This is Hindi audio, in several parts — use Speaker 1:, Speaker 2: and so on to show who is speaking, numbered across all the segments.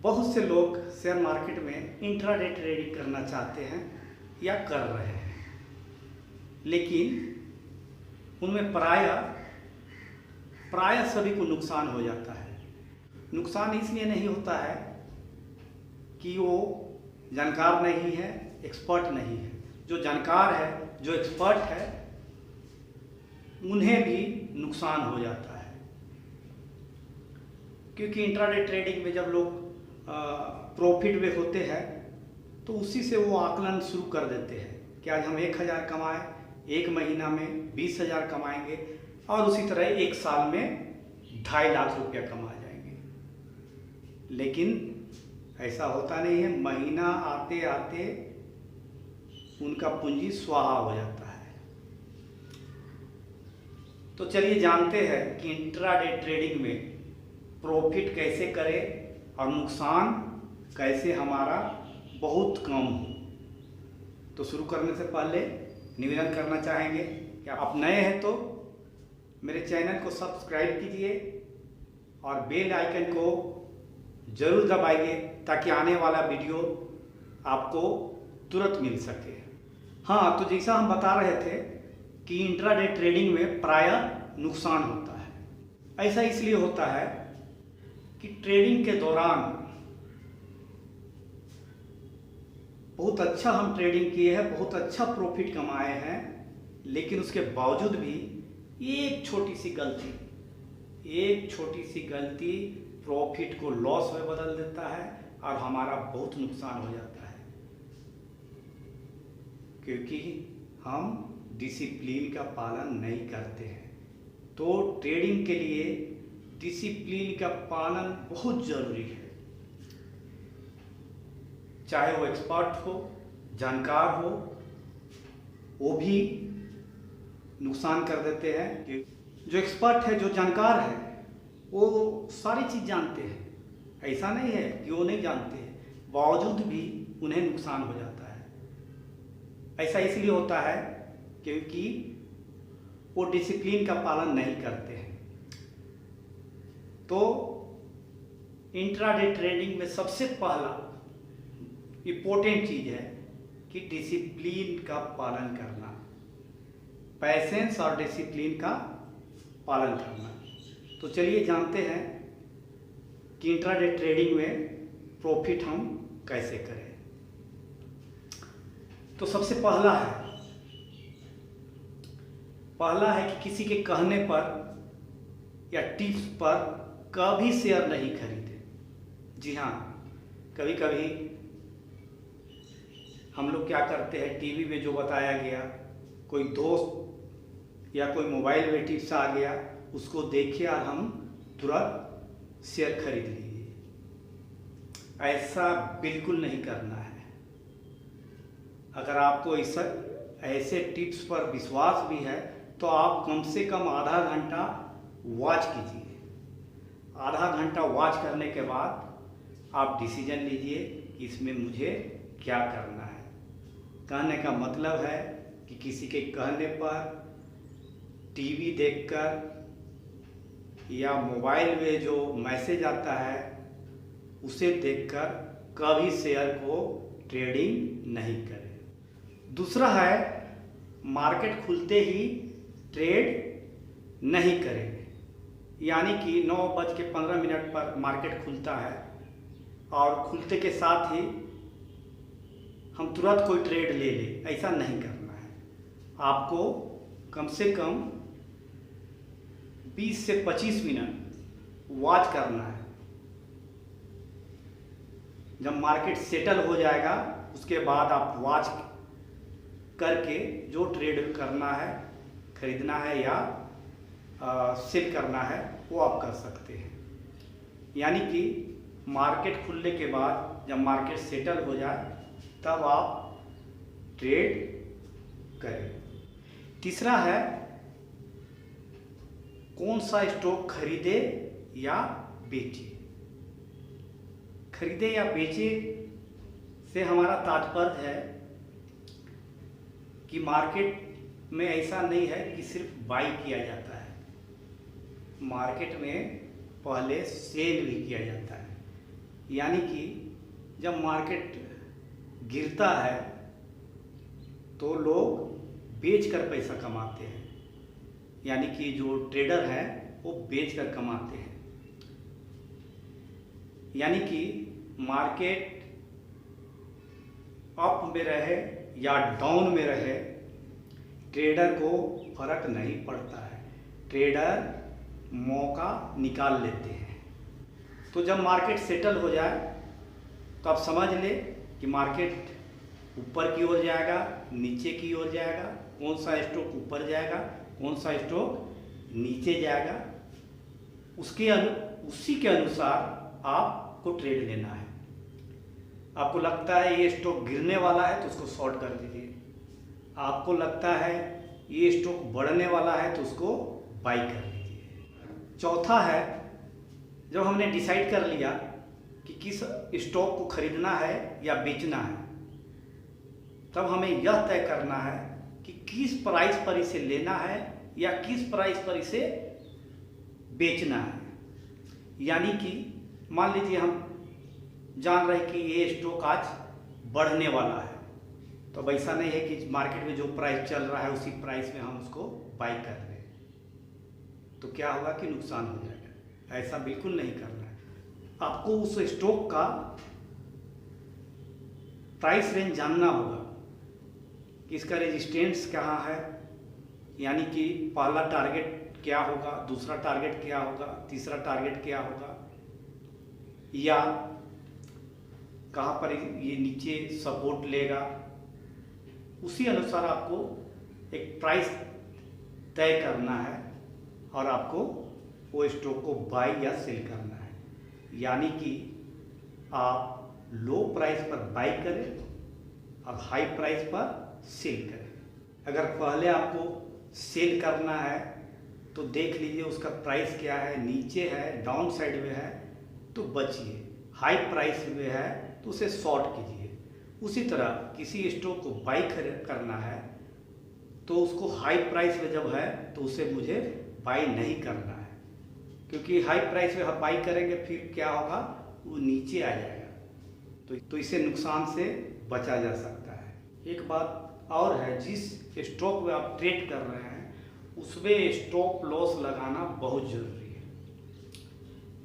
Speaker 1: बहुत से लोग शेयर मार्केट में इंट्राडे ट्रेडिंग करना चाहते हैं या कर रहे हैं, लेकिन उनमें प्रायः सभी को नुकसान हो जाता है। नुकसान इसलिए नहीं होता है कि वो जानकार नहीं है, एक्सपर्ट नहीं है। जो जानकार है, जो एक्सपर्ट है, उन्हें भी नुकसान हो जाता है, क्योंकि इंट्राडे ट्रेडिंग में जब लोग प्रॉफिट में होते हैं तो उसी से वो आकलन शुरू कर देते हैं कि आज हम 1000 कमाए, एक महीना में 20,000 कमाएंगे और उसी तरह एक साल में 2.5 लाख रुपया कमा जाएंगे। लेकिन ऐसा होता नहीं है। महीना आते आते उनका पूंजी स्वाहा हो जाता है। तो चलिए जानते हैं कि इंट्राडे ट्रेडिंग में प्रॉफिट कैसे करें और नुकसान कैसे हमारा बहुत कम हो। तो शुरू करने से पहले निवेदन करना चाहेंगे कि आप नए हैं तो मेरे चैनल को सब्सक्राइब कीजिए और बेल आइकन को ज़रूर दबाइए ताकि आने वाला वीडियो आपको तुरंत मिल सके। हाँ, तो जैसा हम बता रहे थे कि इंट्राडे ट्रेडिंग में प्रायः नुकसान होता है। ऐसा इसलिए होता है कि ट्रेडिंग के दौरान बहुत अच्छा हम ट्रेडिंग किए हैं, बहुत अच्छा प्रॉफिट कमाए हैं, लेकिन उसके बावजूद भी एक छोटी सी गलती प्रॉफिट को लॉस में बदल देता है और हमारा बहुत नुकसान हो जाता है, क्योंकि हम डिसिप्लिन का पालन नहीं करते हैं। तो ट्रेडिंग के लिए डिसिप्लिन का पालन बहुत ज़रूरी है। चाहे वो एक्सपर्ट हो, जानकार हो, वो भी नुकसान कर देते हैं। जो एक्सपर्ट है, जो जानकार है, वो सारी चीज़ जानते हैं। ऐसा नहीं है कि वो नहीं जानते हैं, बावजूद भी उन्हें नुकसान हो जाता है। ऐसा इसलिए होता है क्योंकि वो डिसिप्लिन का पालन नहीं करते हैं। तो इंट्राडे ट्रेडिंग में सबसे पहला इम्पोर्टेंट चीज़ है कि डिसिप्लिन का पालन करना, पैसेंस और डिसिप्लिन का पालन करना। तो चलिए जानते हैं कि इंट्राडे ट्रेडिंग में प्रॉफिट हम कैसे करें। तो सबसे पहला है कि किसी के कहने पर या टिप्स पर कभी शेयर नहीं खरीदे। जी हाँ, कभी कभी हम लोग क्या करते हैं, टीवी में जो बताया गया, कोई दोस्त या कोई मोबाइल में टिप्स आ गया, उसको देखिए और हम तुरंत शेयर खरीद लीजिए। ऐसा बिल्कुल नहीं करना है। अगर आपको ऐसे टिप्स पर विश्वास भी है तो आप कम से कम आधा घंटा वॉच कीजिए। आधा घंटा वॉच करने के बाद आप डिसीजन लीजिए कि इसमें मुझे क्या करना है। कहने का मतलब है कि किसी के कहने पर, टीवी देखकर या मोबाइल में जो मैसेज आता है उसे देखकर कभी शेयर को ट्रेडिंग नहीं करें। दूसरा है, मार्केट खुलते ही ट्रेड नहीं करें। यानी कि 9:15 पर मार्केट खुलता है और खुलते के साथ ही हम तुरंत कोई ट्रेड ले लें, ऐसा नहीं करना है। आपको कम से कम 20 से 25 मिनट वॉच करना है। जब मार्केट सेटल हो जाएगा उसके बाद आप वॉच करके जो ट्रेड करना है, खरीदना है या सेल करना है, वो आप कर सकते हैं। यानी कि मार्केट खुलने के बाद जब मार्केट सेटल हो जाए तब आप ट्रेड करें। तीसरा है, कौन सा स्टॉक खरीदे या बेचे। खरीदे या बेचे से हमारा तात्पर्य है कि मार्केट में ऐसा नहीं है कि सिर्फ बाई किया जाता है। मार्केट में पहले सेल भी किया जाता है। यानी कि जब मार्केट गिरता है तो लोग बेच कर पैसा कमाते हैं, यानी कि जो ट्रेडर है वो बेच कर कमाते हैं। यानी कि मार्केट अप में रहे या डाउन में रहे, ट्रेडर को फर्क नहीं पड़ता है, ट्रेडर मौका निकाल लेते हैं। तो जब मार्केट सेटल हो जाए तो आप समझ ले कि मार्केट ऊपर की ओर जाएगा, नीचे की ओर जाएगा, कौन सा स्टॉक ऊपर जाएगा, कौन सा स्टॉक नीचे जाएगा, उसी के अनुसार आपको ट्रेड लेना है। आपको लगता है ये स्टॉक गिरने वाला है तो उसको शॉर्ट कर दीजिए, आपको लगता है ये स्टॉक बढ़ने वाला है तो उसको बाई कर लीजिए। चौथा है, जब हमने डिसाइड कर लिया कि किस स्टॉक को खरीदना है या बेचना है, तब हमें यह तय करना है कि किस प्राइस पर इसे लेना है या किस प्राइस पर इसे बेचना है। यानी कि मान लीजिए हम जान रहे हैं कि ये स्टॉक आज बढ़ने वाला है, तो अब ऐसा नहीं है कि मार्केट में जो प्राइस चल रहा है उसी प्राइस में हम उसको बाई कर रहे हैं, तो क्या होगा कि नुकसान हो जाएगा। ऐसा बिल्कुल नहीं करना है। आपको उस स्टॉक का प्राइस रेंज जानना होगा कि इसका रेजिस्टेंस कहाँ है, यानी कि पहला टारगेट क्या होगा, दूसरा टारगेट क्या होगा, तीसरा टारगेट क्या होगा, या कहाँ पर ये नीचे सपोर्ट लेगा। उसी अनुसार आपको एक प्राइस तय करना है और आपको वो स्टॉक को बाई या सेल करना है। यानी कि आप लो प्राइस पर बाई करें और हाई प्राइस पर सेल करें। अगर पहले आपको सेल करना है तो देख लीजिए उसका प्राइस क्या है, नीचे है, डाउन साइड में है तो बचिए, हाई प्राइस में है तो उसे शॉर्ट कीजिए। उसी तरह किसी स्टॉक को बाई करना है तो उसको हाई प्राइस में जब है तो उसे मुझे बाई नहीं करना है, क्योंकि हाई प्राइस में बाई करेंगे फिर क्या होगा, वो नीचे आ जाएगा, तो इसे नुकसान से बचा जा सकता है। एक बात और है, जिस स्टॉक में आप ट्रेड कर रहे हैं उसमें स्टॉप लॉस लगाना बहुत ज़रूरी है।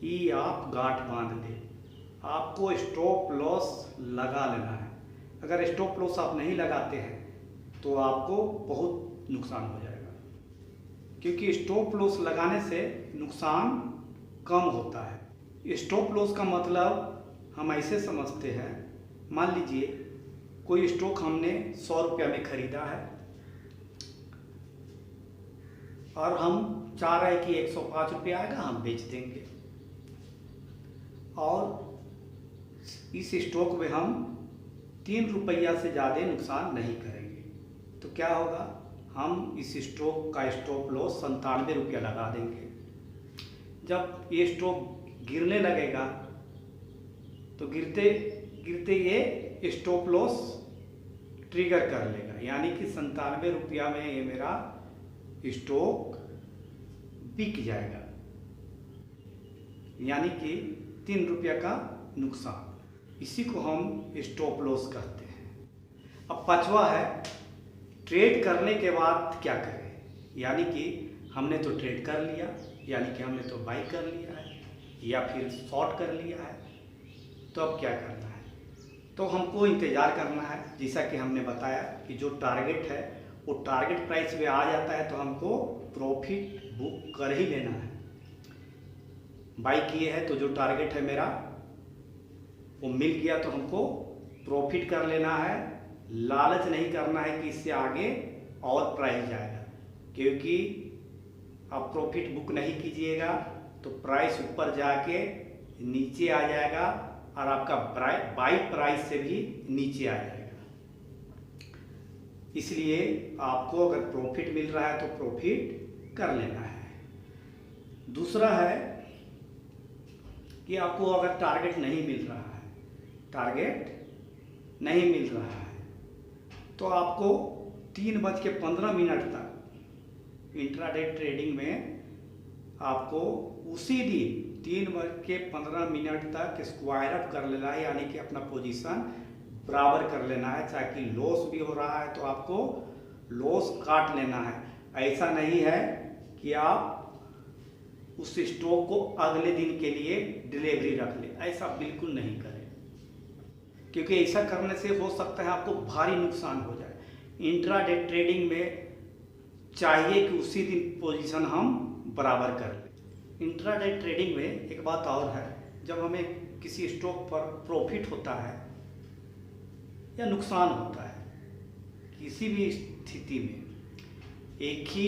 Speaker 1: ये आप गांठ बांध लें, आपको स्टॉप लॉस लगा लेना है। अगर स्टॉप लॉस आप नहीं लगाते हैं तो आपको बहुत नुकसान हो जाएगा, क्योंकि स्टॉप लॉस लगाने से नुकसान कम होता है। स्टॉप लॉस का मतलब हम ऐसे समझते हैं, मान लीजिए कोई स्टॉक हमने 100 रुपया में खरीदा है और हम चाह रहे हैं कि 105 रुपया आएगा, हम बेच देंगे और इस स्टॉक में हम 3 रुपया से ज़्यादा नुकसान नहीं करेंगे। तो क्या होगा, हम इस स्टॉक का स्टॉप लॉस 97 रुपया लगा देंगे। जब ये स्टॉक गिरने लगेगा तो गिरते गिरते ये स्टॉप लॉस ट्रिगर कर लेगा, यानी कि 97 रुपया में ये मेरा स्टॉक बिक जाएगा, यानी कि 3 रुपया का नुकसान। इसी को हम स्टॉप लॉस कहते हैं। अब पांचवा है, ट्रेड करने के बाद क्या करें। यानी कि हमने तो ट्रेड कर लिया, यानी कि हमने तो बाई कर लिया है या फिर शॉर्ट कर लिया है, तो अब क्या करना है। तो हमको इंतज़ार करना है, जैसा कि हमने बताया कि जो टारगेट है वो टारगेट प्राइस में आ जाता है तो हमको प्रॉफिट बुक कर ही लेना है। बाई किए हैं तो जो टारगेट है मेरा वो मिल गया तो हमको प्रॉफिट कर लेना है। लालच नहीं करना है कि इससे आगे और प्राइस जाएगा, क्योंकि आप प्रॉफिट बुक नहीं कीजिएगा तो प्राइस ऊपर जाके नीचे आ जाएगा और आपका बाई प्राइस से भी नीचे आ जाएगा। इसलिए आपको अगर प्रॉफिट मिल रहा है तो प्रॉफिट कर लेना है। दूसरा है कि आपको अगर टारगेट नहीं मिल रहा है, टारगेट नहीं मिल रहा है, तो आपको 3:15 तक इंट्राडे ट्रेडिंग में आपको उसी दिन 3:15 तक स्क्वायर अप कर लेना है, यानी कि अपना पोजीशन बराबर कर लेना है। चाहे कि लॉस भी हो रहा है तो आपको लॉस काट लेना है। ऐसा नहीं है कि आप उस स्टॉक को अगले दिन के लिए डिलीवरी रख ले, ऐसा बिल्कुल नहीं करें, क्योंकि ऐसा करने से हो सकता है आपको भारी नुकसान हो जाए। इंट्राडे ट्रेडिंग में चाहिए कि उसी दिन पोजीशन हम बराबर कर लें। इंट्राडे ट्रेडिंग में एक बात और है, जब हमें किसी स्टॉक पर प्रॉफिट होता है या नुकसान होता है, किसी भी स्थिति में एक ही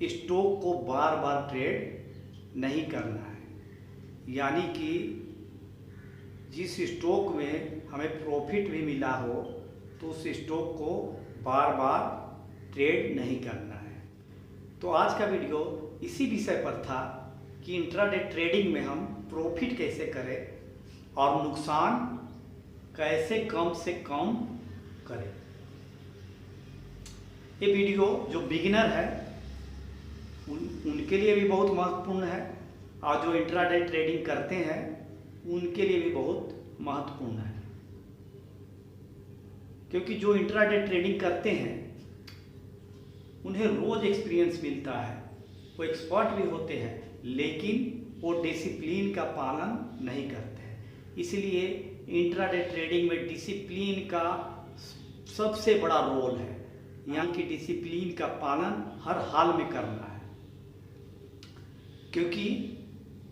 Speaker 1: स्टॉक को बार बार ट्रेड नहीं करना है। यानी कि जिस स्टॉक में हमें प्रॉफिट भी मिला हो तो उस स्टॉक को बार बार ट्रेड नहीं करना है। तो आज का वीडियो इसी विषय पर था कि इंट्राडे ट्रेडिंग में हम प्रॉफिट कैसे करें और नुकसान कैसे कम से कम करें। ये वीडियो जो बिगिनर है उनके लिए भी बहुत महत्वपूर्ण है, और जो इंट्राडे ट्रेडिंग करते हैं उनके लिए भी बहुत महत्वपूर्ण है। क्योंकि जो इंट्राडे ट्रेडिंग करते हैं उन्हें रोज एक्सपीरियंस मिलता है, वो एक्सपर्ट भी होते हैं, लेकिन वो डिसिप्लिन का पालन नहीं करते हैं। इसलिए इंट्राडे ट्रेडिंग में डिसिप्लिन का सबसे बड़ा रोल है, यानी कि डिसिप्लिन का पालन हर हाल में करना है। क्योंकि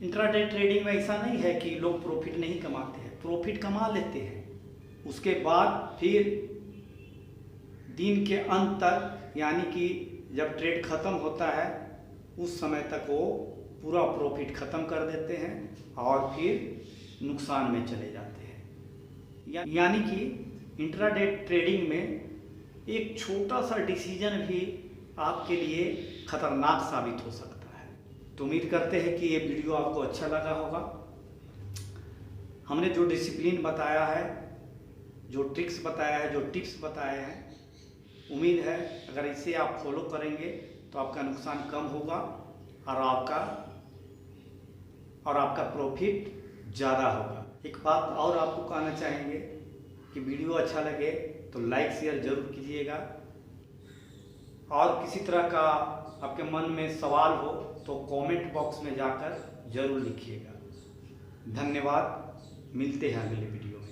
Speaker 1: इंट्राडे ट्रेडिंग में ऐसा नहीं है कि लोग प्रॉफिट नहीं कमाते हैं, प्रॉफिट कमा लेते हैं, उसके बाद फिर दिन के अंत तक, यानी कि जब ट्रेड ख़त्म होता है उस समय तक वो पूरा प्रॉफिट ख़त्म कर देते हैं और फिर नुकसान में चले जाते हैं। यानी कि इंट्राडे ट्रेडिंग में एक छोटा सा डिसीजन भी आपके लिए खतरनाक साबित हो सकता है। तो उम्मीद करते हैं कि ये वीडियो आपको अच्छा लगा होगा। हमने जो डिसिप्लिन बताया है, जो ट्रिक्स बताया है, जो टिप्स बताए हैं, उम्मीद है अगर इसे आप फॉलो करेंगे तो आपका नुकसान कम होगा और आपका प्रॉफिट ज़्यादा होगा। एक बात और आपको कहना चाहेंगे कि वीडियो अच्छा लगे तो लाइक शेयर जरूर कीजिएगा, और किसी तरह का आपके मन में सवाल हो तो कमेंट बॉक्स में जाकर जरूर लिखिएगा। धन्यवाद, मिलते हैं अगले वीडियो में।